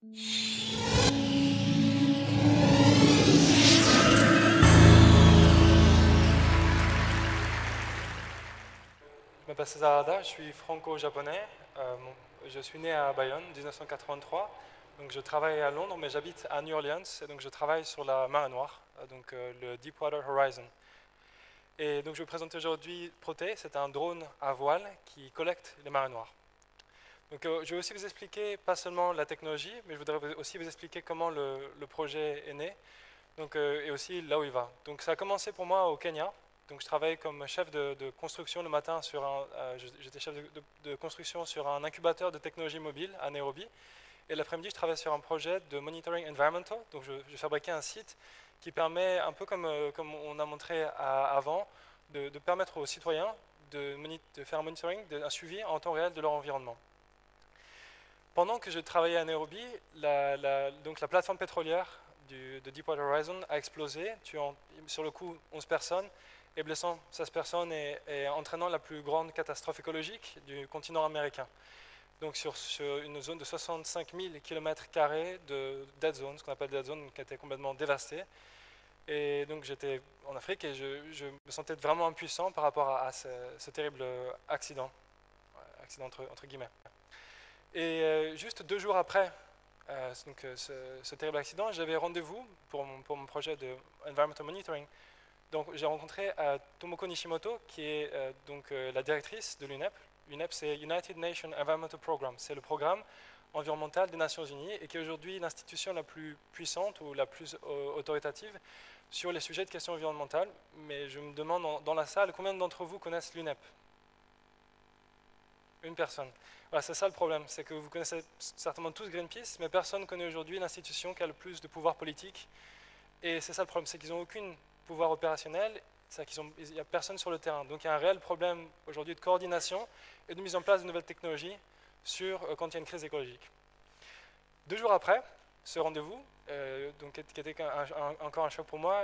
Je m'appelle César Arda, je suis franco-japonais. Je suis né à Bayonne, 1983. Donc je travaille à Londres, mais j'habite à New Orleans. Et donc je travaille sur la mer Noire, le Deepwater Horizon. Et donc je vais vous présenter aujourd'hui Proté. C'est un drone à voile qui collecte les marées noires. Donc je vais aussi vous expliquer pas seulement la technologie, mais je voudrais aussi vous expliquer comment le projet est né, donc, et aussi là où il va. Donc ça a commencé pour moi au Kenya. Donc je travaillais comme chef de construction le matin sur j'étais chef de construction sur un incubateur de technologie mobile à Nairobi. Et l'après-midi, je travaillais sur un projet de monitoring environmental. Donc je fabriquais un site qui permet, un peu comme on a montré avant, de permettre aux citoyens de faire un monitoring, un suivi en temps réel de leur environnement. Pendant que je travaillais à Nairobi, donc la plateforme pétrolière de Deepwater Horizon a explosé, tuant sur le coup 11 personnes et blessant 16 personnes et entraînant la plus grande catastrophe écologique du continent américain. Donc sur une zone de 65 000 km² de dead zone, ce qu'on appelle dead zone, qui était complètement dévastée. Et donc j'étais en Afrique et je me sentais vraiment impuissant par rapport à ce terrible accident entre guillemets. Et juste 2 jours après ce terrible accident, j'avais rendez-vous pour mon projet de Environmental Monitoring. Donc j'ai rencontré Tomoko Nishimoto, qui est la directrice de l'UNEP. L'UNEP, c'est United Nations Environmental Programme. C'est le programme environnemental des Nations Unies et qui est aujourd'hui l'institution la plus puissante ou la plus autoritative sur les sujets de questions environnementales. Mais je me demande dans la salle, combien d'entre vous connaissent l'UNEP? Une personne. Voilà, c'est ça le problème, c'est que vous connaissez certainement tous Greenpeace, mais personne ne connaît aujourd'hui l'institution qui a le plus de pouvoir politique. Et c'est ça le problème, c'est qu'ils n'ont aucun pouvoir opérationnel, il n'y a personne sur le terrain. Donc il y a un réel problème aujourd'hui de coordination et de mise en place de nouvelles technologies quand il y a une crise écologique. 2 jours après ce rendez-vous, qui était encore un choc pour moi,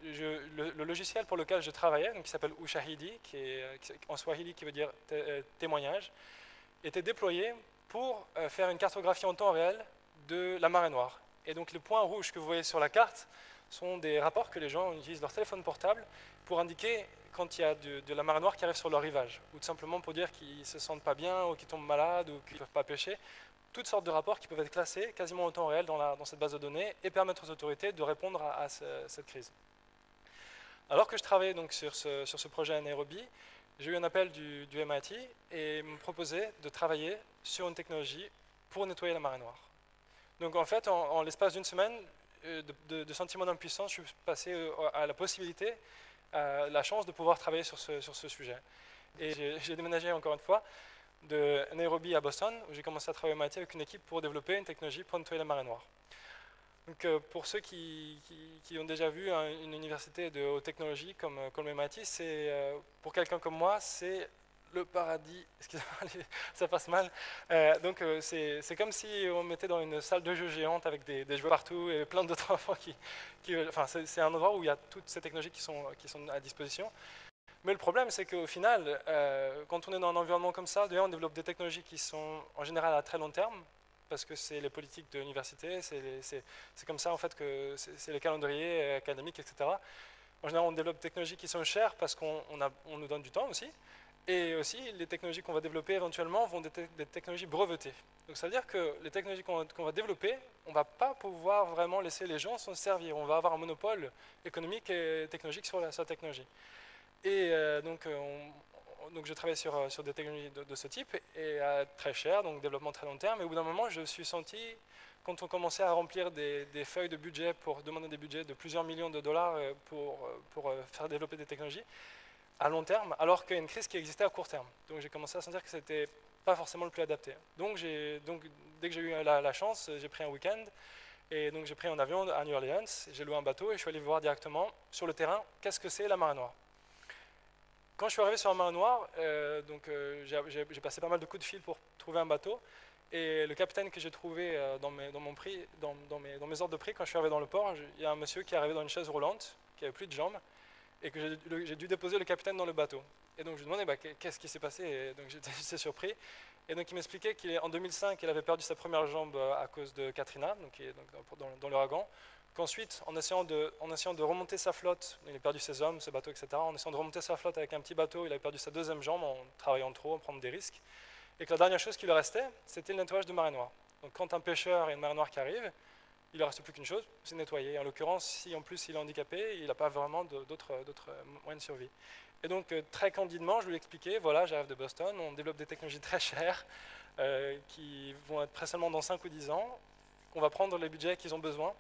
le logiciel pour lequel je travaillais, qui s'appelle Ushahidi, en swahili qui veut dire témoignage, était déployé pour faire une cartographie en temps réel de la marée noire. Et donc les points rouges que vous voyez sur la carte sont des rapports que les gens utilisent leur téléphone portable pour indiquer quand il y a de la marée noire qui arrive sur leur rivage, ou tout simplement pour dire qu'ils ne se sentent pas bien, ou qu'ils tombent malades, ou qu'ils ne peuvent pas pêcher. Toutes sortes de rapports qui peuvent être classés quasiment en temps réel dans cette base de données et permettre aux autorités de répondre à cette crise. Alors que je travaillais donc sur ce projet à Nairobi, j'ai eu un appel du MIT et me proposait de travailler sur une technologie pour nettoyer la marée noire. Donc en fait, en l'espace d'une semaine, de sentiment d'impuissance, je suis passé à la possibilité, la chance de pouvoir travailler sur ce sujet. Et j'ai déménagé encore une fois de Nairobi à Boston, où j'ai commencé à travailler au MIT avec une équipe pour développer une technologie pour nettoyer la marée noire. Donc, pour ceux qui ont déjà vu une université de haute technologie comme le MIT, pour quelqu'un comme moi, c'est le paradis. Excusez-moi, ça passe mal. C'est comme si on mettait dans une salle de jeu géante avec des joueurs partout et plein d'autres enfants enfin, c'est un endroit où il y a toutes ces technologies qui sont à disposition. Mais le problème, c'est qu'au final, quand on est dans un environnement comme ça, on développe des technologies qui sont en général à très long terme, parce que c'est les politiques de l'université, c'est comme ça en fait que c'est les calendriers académiques, etc. En général, on développe des technologies qui sont chères parce qu'on nous donne du temps aussi. Et aussi, les technologies qu'on va développer éventuellement vont être des technologies brevetées. Donc ça veut dire que les technologies qu'on va développer, on ne va pas pouvoir vraiment laisser les gens s'en servir. On va avoir un monopole économique et technologique sur la technologie. Et donc je travaille sur des technologies de ce type, et très cher, donc développement très long terme. Et au bout d'un moment, je me suis senti, quand on commençait à remplir des feuilles de budget pour demander des budgets de plusieurs millions de dollars pour faire développer des technologies à long terme, alors qu'il y a une crise qui existait à court terme. Donc j'ai commencé à sentir que ce n'était pas forcément le plus adapté. Donc dès que j'ai eu la chance, j'ai pris un week-end, et donc j'ai pris un avion à New Orleans, j'ai loué un bateau et je suis allé voir directement sur le terrain qu'est-ce que c'est la marée noire. Quand je suis arrivé sur la marée noire, j'ai passé pas mal de coups de fil pour trouver un bateau. Et le capitaine que j'ai trouvé dans mes ordres de prix, quand je suis arrivé dans le port, il y a un monsieur qui est arrivé dans une chaise roulante, qui n'avait plus de jambes, et que j'ai dû déposer le capitaine dans le bateau. Et donc je lui demandais qu'est-ce qui s'est passé, et donc j'étais surpris. Et donc il m'expliquait qu'en 2005, il avait perdu sa première jambe à cause de Katrina, donc, dans l'ouragan. Qu'ensuite, en essayant de remonter sa flotte, il a perdu ses hommes, ses bateaux, etc. En essayant de remonter sa flotte avec un petit bateau, il avait perdu sa deuxième jambe en travaillant trop, en prenant des risques. Et que la dernière chose qui lui restait, c'était le nettoyage de marée noire. Donc quand un pêcheur et une marée noire qui arrivent, il ne reste plus qu'une chose, c'est nettoyer. En l'occurrence, si en plus il est handicapé, il n'a pas vraiment d'autres moyens de survie. Et donc, très candidement, je lui ai expliqué, voilà, j'arrive de Boston, on développe des technologies très chères, qui vont être prêtes seulement dans 5 ou 10 ans, on va prendre les budgets qu'ils ont besoin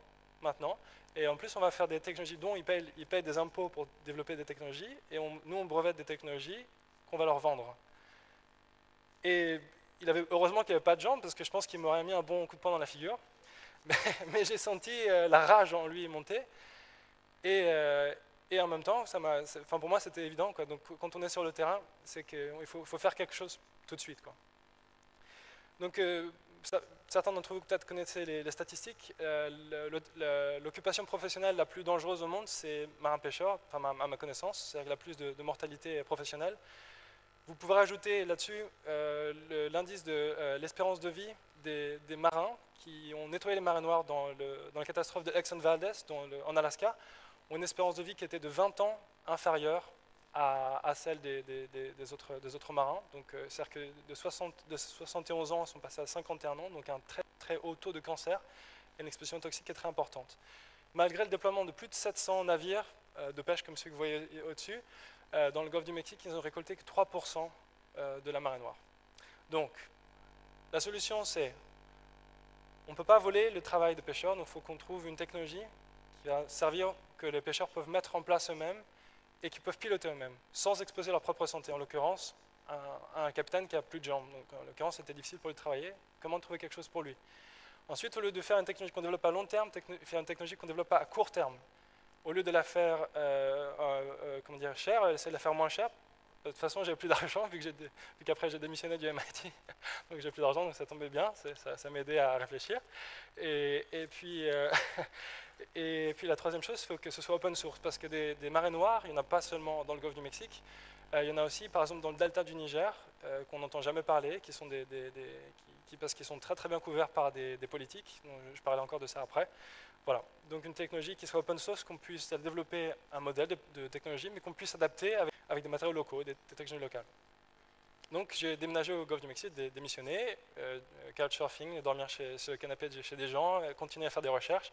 maintenant, et en plus, on va faire des technologies dont ils payent des impôts pour développer des technologies, et nous, on brevette des technologies qu'on va leur vendre. Et heureusement qu'il n'y avait pas de jambes, parce que je pense qu'il m'aurait mis un bon coup de poing dans la figure. Mais j'ai senti la rage en lui monter. Et en même temps, pour moi, c'était évident, quoi. Donc, quand on est sur le terrain, c'est qu'il faut faire quelque chose tout de suite, quoi. Donc, certains d'entre vous peut-être connaissez les statistiques. L'occupation professionnelle la plus dangereuse au monde, c'est marin-pêcheur, enfin, à ma connaissance, c'est-à-dire la plus de mortalité professionnelle. Vous pouvez rajouter là-dessus l'indice de l'espérance de vie des marins qui ont nettoyé les marées noires dans la catastrophe de Exxon Valdez en Alaska, ont une espérance de vie qui était de 20 ans inférieure à celle des autres marins. Donc, c'est-à-dire que de 71 ans, ils sont passés à 51 ans, donc un très, très haut taux de cancer et une exposition toxique qui est très importante. Malgré le déploiement de plus de 700 navires de pêche, comme ceux que vous voyez au-dessus, dans le golfe du Mexique, ils n'ont récolté que 3% de la marée noire. Donc, la solution, c'est on ne peut pas voler le travail des pêcheurs, donc il faut qu'on trouve une technologie qui va servir, que les pêcheurs peuvent mettre en place eux-mêmes et qui peuvent piloter eux-mêmes, sans exposer leur propre santé. En l'occurrence, un capitaine qui n'a plus de jambes. Donc, en l'occurrence, c'était difficile pour lui de travailler. Comment trouver quelque chose pour lui? Ensuite, au lieu de faire une technologie qu'on développe à long terme, faire une technologie qu'on développe à court terme. Au lieu de la faire chère, essayer de la faire moins chère. De toute façon, j'avais plus d'argent, vu qu'après j'ai démissionné du MIT. Donc j'ai plus d'argent, donc ça tombait bien, ça m'aidait à réfléchir. Et puis la troisième chose, il faut que ce soit open source, parce que des marées noires, il n'y en a pas seulement dans le golfe du Mexique, il y en a aussi, par exemple, dans le delta du Niger, qu'on n'entend jamais parler, qui sont parce qu'ils sont très très bien couverts par des politiques. Donc, je parlerai encore de ça après. Voilà, donc une technologie qui soit open source, qu'on puisse développer un modèle de technologie, mais qu'on puisse adapter avec des matériaux locaux, des technologies locales. Donc j'ai déménagé au golfe du Mexique, démissionné, couchsurfing, dormir sur le canapé chez des gens, continuer à faire des recherches.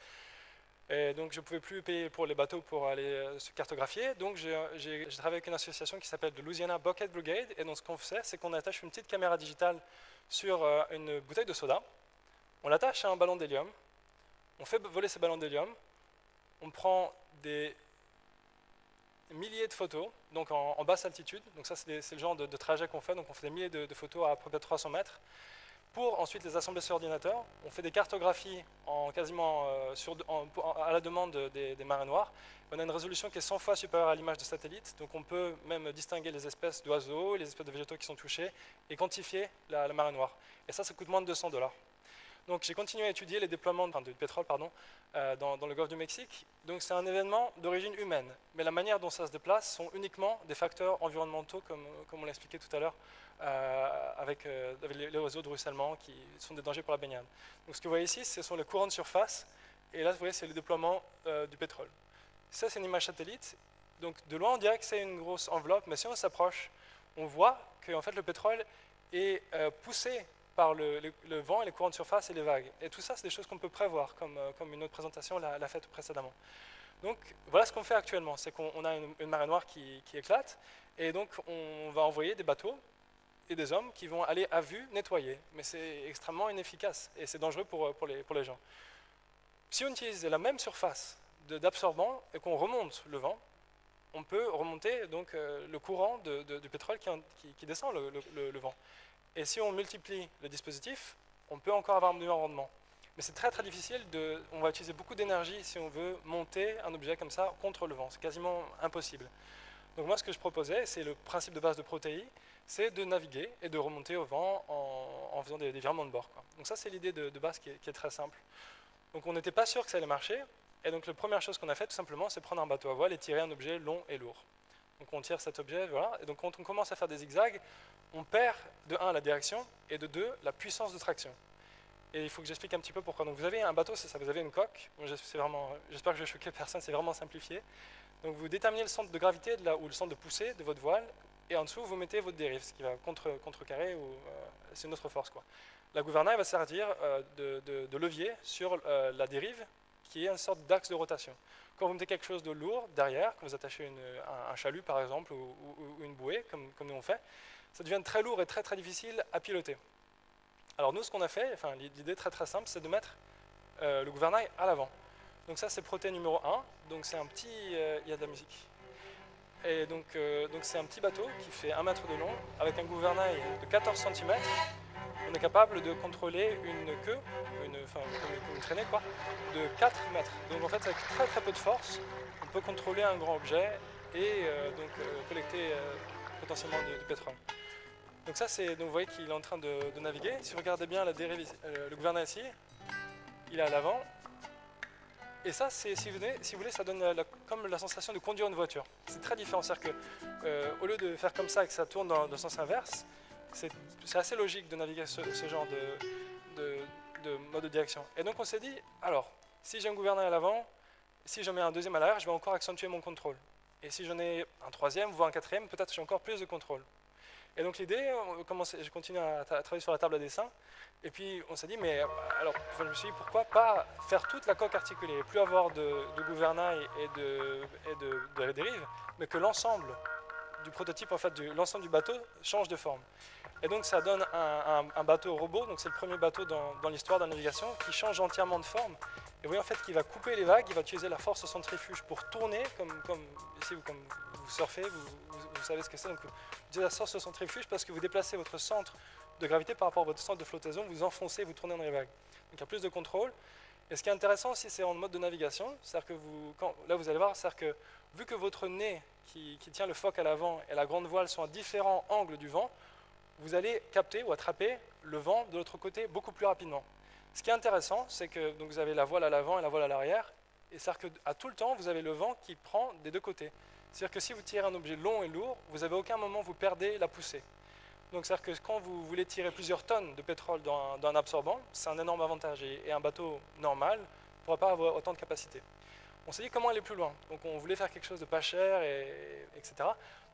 Et donc je ne pouvais plus payer pour les bateaux pour aller se cartographier, donc j'ai travaillé avec une association qui s'appelle the Louisiana Bucket Brigade, et donc ce qu'on fait, c'est qu'on attache une petite caméra digitale sur une bouteille de soda, on l'attache à un ballon d'hélium, on fait voler ces ballons d'hélium, on prend des milliers de photos, donc en basse altitude, donc ça c'est le genre de trajet qu'on fait, donc on fait des milliers de photos à peu près 300 mètres, pour ensuite les assembler sur ordinateur. On fait des cartographies à la demande des marées noires. On a une résolution qui est 100 fois supérieure à l'image de satellite, donc on peut même distinguer les espèces d'oiseaux, les espèces de végétaux qui sont touchés, et quantifier la marée noire. Et ça coûte moins de $200. Donc j'ai continué à étudier les déploiements du pétrole dans le golfe du Mexique. Donc c'est un événement d'origine humaine, mais la manière dont ça se déplace sont uniquement des facteurs environnementaux, comme on l'a expliqué tout à l'heure, avec les réseaux de ruissellement qui sont des dangers pour la baignade. Donc ce que vous voyez ici, ce sont les courants de surface, et là vous voyez c'est le déploiement du pétrole. Ça c'est une image satellite, donc de loin on dirait que c'est une grosse enveloppe, mais si on s'approche, on voit que en fait, le pétrole est poussé par le vent et les courants de surface et les vagues. Et tout ça, c'est des choses qu'on peut prévoir, comme une autre présentation l'a fait précédemment. Donc voilà ce qu'on fait actuellement, c'est qu'on a une marée noire qui éclate, et donc on va envoyer des bateaux et des hommes qui vont aller à vue nettoyer. Mais c'est extrêmement inefficace, et c'est dangereux pour les gens. Si on utilise la même surface d'absorbant et qu'on remonte le vent, on peut remonter donc, le courant du pétrole qui descend le vent. Et si on multiplie le dispositif, on peut encore avoir un meilleur rendement. Mais c'est très très difficile, on va utiliser beaucoup d'énergie si on veut monter un objet comme ça contre le vent. C'est quasiment impossible. Donc moi ce que je proposais, c'est le principe de base de Protéi, c'est de naviguer et de remonter au vent en faisant des virements de bord, quoi. Donc ça c'est l'idée de base qui est très simple. Donc on n'était pas sûr que ça allait marcher, et donc la première chose qu'on a fait tout simplement, c'est prendre un bateau à voile et tirer un objet long et lourd. Donc on tire cet objet, voilà. Et donc quand on commence à faire des zigzags, on perd de 1 la direction et de 2 la puissance de traction. Et il faut que j'explique un petit peu pourquoi. Donc vous avez un bateau, c'est ça, vous avez une coque. Bon, j'espère que je vais choquer personne, c'est vraiment simplifié. Donc vous déterminez le centre de gravité ou le centre de poussée de votre voile, et en dessous vous mettez votre dérive, ce qui va contrecarrer, ou c'est une autre force, quoi. La gouvernail va servir de levier sur la dérive, qui est une sorte d'axe de rotation. Quand vous mettez quelque chose de lourd derrière, quand vous attachez un chalut par exemple, ou une bouée, comme nous on fait, ça devient très lourd et très très difficile à piloter. Alors nous, ce qu'on a fait, enfin l'idée très très simple, c'est de mettre le gouvernail à l'avant. Donc ça, c'est proté numéro 1, donc c'est un petit... il y a de la musique. Et donc c'est un petit bateau qui fait 1 mètre de long, avec un gouvernail de 14 cm. On est capable de contrôler une queue, comme une traînée, quoi, de 4 mètres. Donc en fait, avec très très peu de force, on peut contrôler un grand objet et collecter potentiellement du pétrole. Donc ça, donc vous voyez qu'il est en train de naviguer. Si vous regardez bien la dérive, le gouvernail ici, il est à l'avant. Et ça, si vous voulez, ça donne comme la sensation de conduire une voiture. C'est très différent, c'est-à-dire qu'au lieu de faire comme ça et que ça tourne dans le sens inverse, c'est assez logique de naviguer ce genre de mode de direction. Et donc on s'est dit, alors, si j'ai un gouvernail à l'avant, si j'en mets un deuxième à l'arrière, je vais encore accentuer mon contrôle. Et si j'en ai un troisième, voire un quatrième, peut-être j'ai encore plus de contrôle. Et donc l'idée, je continue à travailler sur la table à dessin, et puis on s'est dit, mais alors je me suis dit, pourquoi pas faire toute la coque articulée, plus avoir de gouvernail et de dérive, mais que l'ensemble du prototype, en fait, l'ensemble du bateau change de forme. Et donc ça donne un bateau robot, donc c'est le premier bateau dans l'histoire de la navigation qui change entièrement de forme. Et vous voyez en fait qu'il va couper les vagues, il va utiliser la force centrifuge pour tourner, comme ici comme vous surfez, vous savez ce que c'est. Donc vous utilisez la force centrifuge parce que vous déplacez votre centre de gravité par rapport à votre centre de flottaison, vous enfoncez, vous tournez dans les vagues. Donc il y a plus de contrôle. Et ce qui est intéressant aussi, c'est en mode de navigation, c'est-à-dire que là vous allez voir, c'est-à-dire que vu que votre nez qui tient le foc à l'avant et la grande voile sont à différents angles du vent, vous allez capter ou attraper le vent de l'autre côté beaucoup plus rapidement. Ce qui est intéressant, c'est que donc, vous avez la voile à l'avant et la voile à l'arrière, et c'est-à-dire qu'à tout le temps, vous avez le vent qui prend des deux côtés. C'est-à-dire que si vous tirez un objet long et lourd, vous n'avez aucun moment où vous perdez la poussée. Donc c'est-à-dire que quand vous voulez tirer plusieurs tonnes de pétrole dans un absorbant, c'est un énorme avantage, et un bateau normal ne pourra pas avoir autant de capacité. On s'est dit comment aller plus loin. Donc on voulait faire quelque chose de pas cher, etc.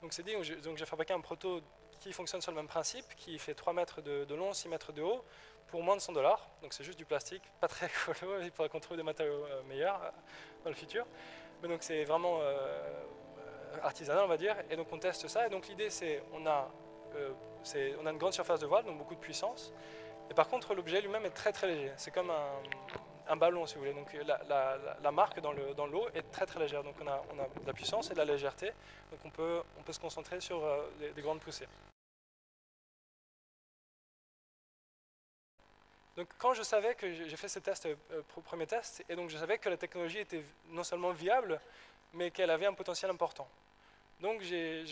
Donc c'est dit, donc j'ai fabriqué un proto qui fonctionne sur le même principe, qui fait 3 mètres de long, 6 mètres de haut, pour moins de 100 $. Donc c'est juste du plastique, pas très écolo, il faudra qu'on trouve des matériaux meilleurs dans le futur. Mais donc c'est vraiment artisanal, on va dire, et donc on teste ça. Et donc l'idée c'est, on a une grande surface de voile, donc beaucoup de puissance, et par contre l'objet lui-même est très très léger. C'est comme un ballon, si vous voulez. Donc la marque dans l'eau est très très légère. Donc on a de la puissance et de la légèreté. Donc on peut se concentrer sur des grandes poussées. Donc quand je savais que j'ai fait ces tests, premiers tests, et donc je savais que la technologie était non seulement viable, mais qu'elle avait un potentiel important. Donc j'ai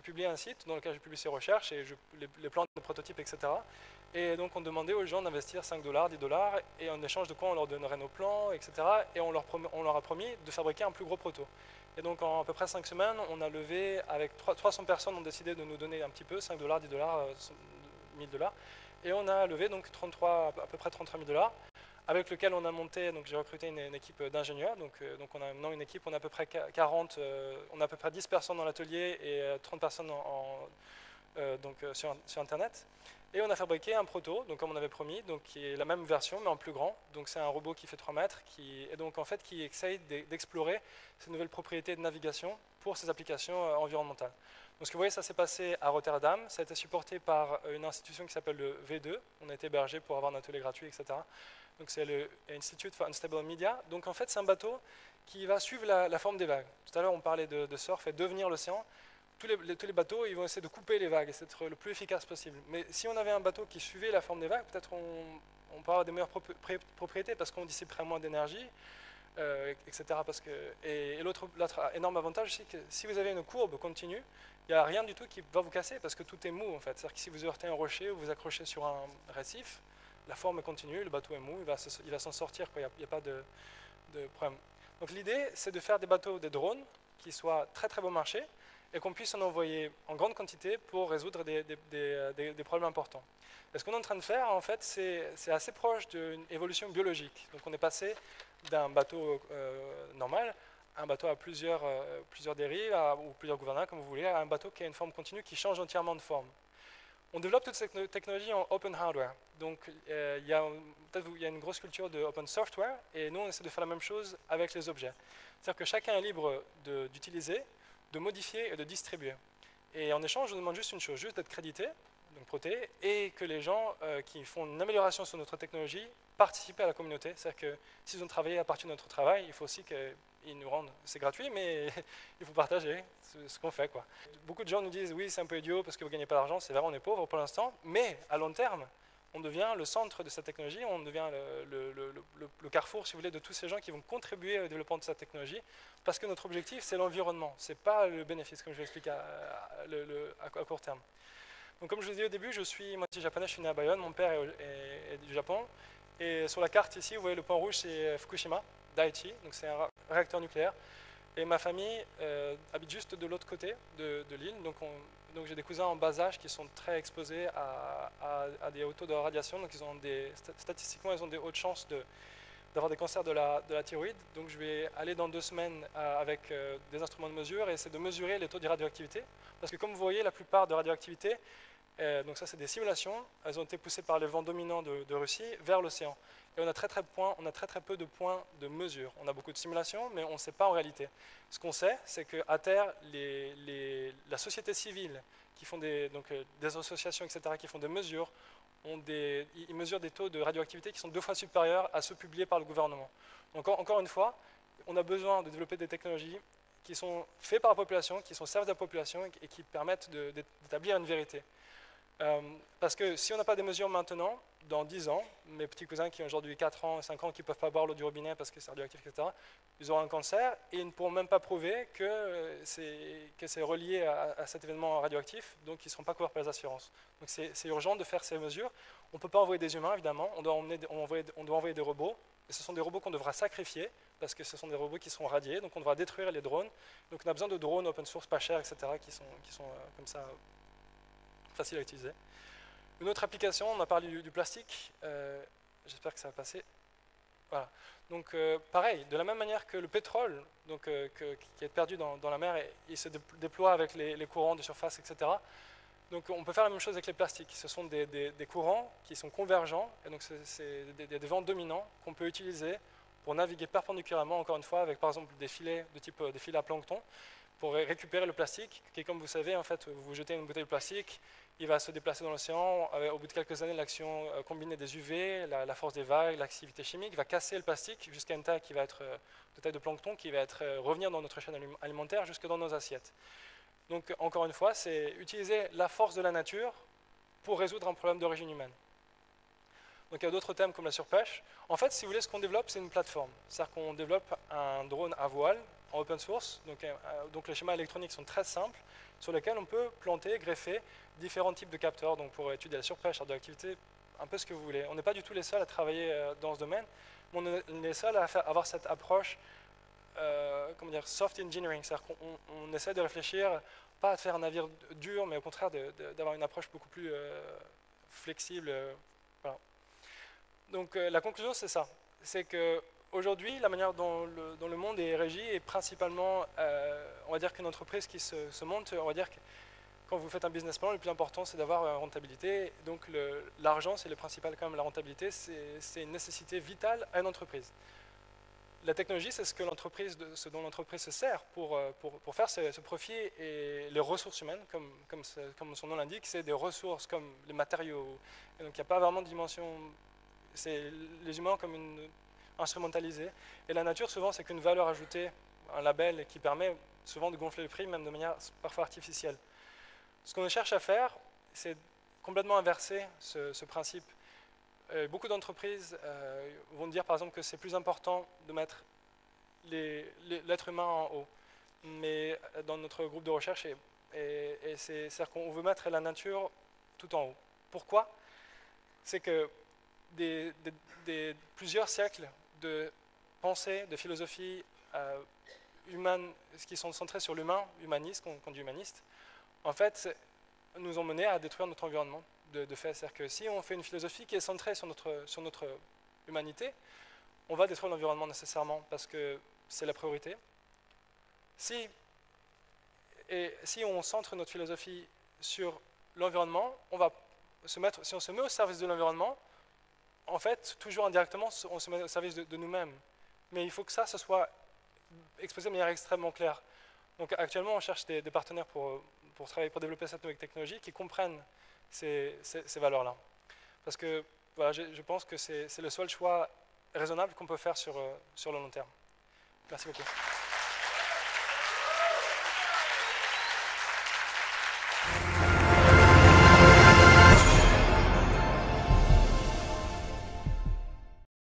publié un site dans lequel j'ai publié ces recherches et les plans de prototypes, etc. Et donc on demandait aux gens d'investir 5 $, 10 $, et en échange de quoi on leur donnerait nos plans, etc. Et on leur a promis de fabriquer un plus gros proto. Et donc en à peu près 5 semaines, on a levé, avec 300 personnes ont décidé de nous donner un petit peu, 5 $, 10 $, 1000 $. Et on a levé donc à peu près 33 000 $, avec lequel on a monté, donc j'ai recruté une équipe d'ingénieurs, donc on a maintenant une équipe, on a à peu près on a à peu près 10 personnes dans l'atelier et 30 personnes sur Internet. Et on a fabriqué un proto, donc comme on avait promis, donc qui est la même version mais en plus grand. Donc c'est un robot qui fait 3 mètres, et donc en fait qui essaye d'explorer ces nouvelles propriétés de navigation pour ses applications environnementales. Donc ce que vous voyez, ça s'est passé à Rotterdam, ça a été supporté par une institution qui s'appelle le V2, on a été hébergé pour avoir un atelier gratuit, etc. Donc c'est le Institute for Unstable Media. Donc en fait c'est un bateau qui va suivre la forme des vagues. Tout à l'heure on parlait de surf et devenir l'océan. Tous les bateaux ils vont essayer de couper les vagues et c'est être le plus efficace possible. Mais si on avait un bateau qui suivait la forme des vagues, peut-être on peut avoir des meilleures propriétés parce qu'on dissiperait moins d'énergie, etc. Et l'autre énorme avantage aussi, que si vous avez une courbe continue, il n'y a rien du tout qui va vous casser parce que tout est mou en fait. C'est-à-dire que si vous heurtez un rocher ou vous accrochez sur un récif, la forme est continue, le bateau est mou, il va s'en sortir, il n'y a pas de problème. Donc l'idée, c'est de faire des bateaux, des drones, qui soient très très bon marché, et qu'on puisse en envoyer en grande quantité pour résoudre des problèmes importants. Et ce qu'on est en train de faire, en fait, c'est assez proche d'une évolution biologique. Donc on est passé d'un bateau normal à un bateau à plusieurs dérives, ou plusieurs gouvernails, comme vous voulez, à un bateau qui a une forme continue qui change entièrement de forme. On développe toute cette technologie en open hardware. Donc, il y a une grosse culture de open software, et nous, on essaie de faire la même chose avec les objets. C'est-à-dire que chacun est libre d'utiliser, de modifier et de distribuer. Et en échange, on demande juste une chose, juste d'être crédité, donc Proté, et que les gens qui font une amélioration sur notre technologie participent à la communauté. C'est-à-dire que s'ils ont travaillé à partir de notre travail, il faut aussi qu'ils nous rendent. C'est gratuit, mais il faut partager ce qu'on fait, quoi. Beaucoup de gens nous disent, oui, c'est un peu idiot parce que vous ne gagnez pas d'argent, c'est vrai, on est pauvre pour l'instant, mais à long terme, on devient le centre de cette technologie, on devient le carrefour, si vous voulez, de tous ces gens qui vont contribuer au développement de cette technologie, parce que notre objectif, c'est l'environnement, ce n'est pas le bénéfice, comme je l'explique à court terme. Donc, comme je vous ai dit au début, je suis moitié japonais, je suis né à Bayonne, mon père est du Japon, et sur la carte ici, vous voyez le point rouge, c'est Fukushima, Daiichi, donc c'est un réacteur nucléaire, et ma famille habite juste de l'autre côté de l'île, donc j'ai des cousins en bas âge qui sont très exposés à des hauts taux de radiation, donc statistiquement, ils ont des hautes chances d'avoir des cancers de la thyroïde. Donc je vais aller dans 2 semaines avec des instruments de mesure et essayer de mesurer les taux de radioactivité. Parce que comme vous voyez, la plupart de radioactivité, donc ça c'est des simulations, elles ont été poussées par les vents dominants de Russie vers l'océan. Et on a très très peu de points de mesure. On a beaucoup de simulations, mais on ne sait pas en réalité. Ce qu'on sait, c'est qu'à terre, la société civile, qui font des associations, etc., qui font des mesures, ils mesurent des taux de radioactivité qui sont 2 fois supérieurs à ceux publiés par le gouvernement. Donc encore une fois, on a besoin de développer des technologies qui sont faites par la population, qui sont services de la population et qui permettent d'établir une vérité. Parce que si on n'a pas des mesures maintenant, dans 10 ans, mes petits cousins qui ont aujourd'hui 4 ans, 5 ans, qui ne peuvent pas boire l'eau du robinet parce que c'est radioactif, etc., ils auront un cancer et ils ne pourront même pas prouver que c'est relié à cet événement radioactif, donc ils ne seront pas couverts par les assurances. Donc c'est urgent de faire ces mesures. On ne peut pas envoyer des humains, évidemment, on doit envoyer des robots, et ce sont des robots qu'on devra sacrifier, parce que ce sont des robots qui sont radiés, donc on devra détruire les drones. Donc on a besoin de drones open source pas chers, etc., qui sont comme ça faciles à utiliser. Une autre application, on a parlé du plastique, j'espère que ça va passer. Voilà. Donc pareil, de la même manière que le pétrole qui est perdu dans la mer, il se déploie avec les courants de surface, etc. Donc on peut faire la même chose avec les plastiques. Ce sont des courants qui sont convergents, et donc c'est des vents dominants qu'on peut utiliser pour naviguer perpendiculairement, encore une fois, avec par exemple des filets de type des filets à plancton, pour récupérer le plastique, qui, comme vous savez, en fait, vous jetez une bouteille de plastique, il va se déplacer dans l'océan. Au bout de quelques années, l'action combinée des UV, la force des vagues, l'activité chimique va casser le plastique jusqu'à une taille qui va être de taille de plancton, qui va revenir dans notre chaîne alimentaire jusque dans nos assiettes. Donc, encore une fois, c'est utiliser la force de la nature pour résoudre un problème d'origine humaine. Donc, il y a d'autres thèmes comme la surpêche. En fait, si vous voulez, ce qu'on développe, c'est une plateforme. C'est-à-dire qu'on développe un drone à voile en open source. Donc les schémas électroniques sont très simples, sur lesquels on peut planter, greffer différents types de capteurs. Donc, pour étudier la surpêche, la radioactivité, un peu ce que vous voulez. On n'est pas du tout les seuls à travailler dans ce domaine, mais on est les seuls à avoir cette approche comment dire, soft engineering, c'est-à-dire qu'on essaie de réfléchir, pas à faire un navire dur, mais au contraire d'avoir une approche beaucoup plus flexible. Voilà. Donc la conclusion, c'est ça. C'est qu'aujourd'hui, la manière dont le monde est régi est principalement, on va dire qu'une entreprise qui se monte, on va dire que quand vous faites un business plan, le plus important, c'est d'avoir une rentabilité. Donc l'argent, c'est le principal quand même, la rentabilité, c'est une nécessité vitale à une entreprise. La technologie, c'est ce dont l'entreprise se sert pour faire ce profit, et les ressources humaines, comme son nom l'indique, c'est des ressources comme les matériaux. Et donc il n'y a pas vraiment de dimension, c'est les humains comme instrumentalisés. Et la nature, souvent, c'est qu'une valeur ajoutée, un label qui permet souvent de gonfler le prix, même de manière parfois artificielle. Ce qu'on cherche à faire, c'est complètement inverser ce principe. Beaucoup d'entreprises vont dire par exemple que c'est plus important de mettre l'être humain en haut. Mais dans notre groupe de recherche, c'est-à-dire qu'on veut mettre la nature tout en haut. Pourquoi? C'est que plusieurs siècles de pensée, de philosophie qui sont centrés sur l'humain, humaniste, qu'on dit humaniste, en fait, nous ont mené à détruire notre environnement de fait. C'est-à-dire que si on fait une philosophie qui est centrée sur notre humanité, on va détruire l'environnement nécessairement parce que c'est la priorité. Si on centre notre philosophie sur l'environnement, si on se met au service de l'environnement, en fait, toujours indirectement, on se met au service de nous-mêmes. Mais il faut que ça soit exposé de manière extrêmement claire. Donc actuellement, on cherche des partenaires pour travailler, pour développer cette nouvelle technologie qui comprennent ces valeurs-là. Parce que voilà, je pense que c'est le seul choix raisonnable qu'on peut faire sur le long terme. Merci beaucoup.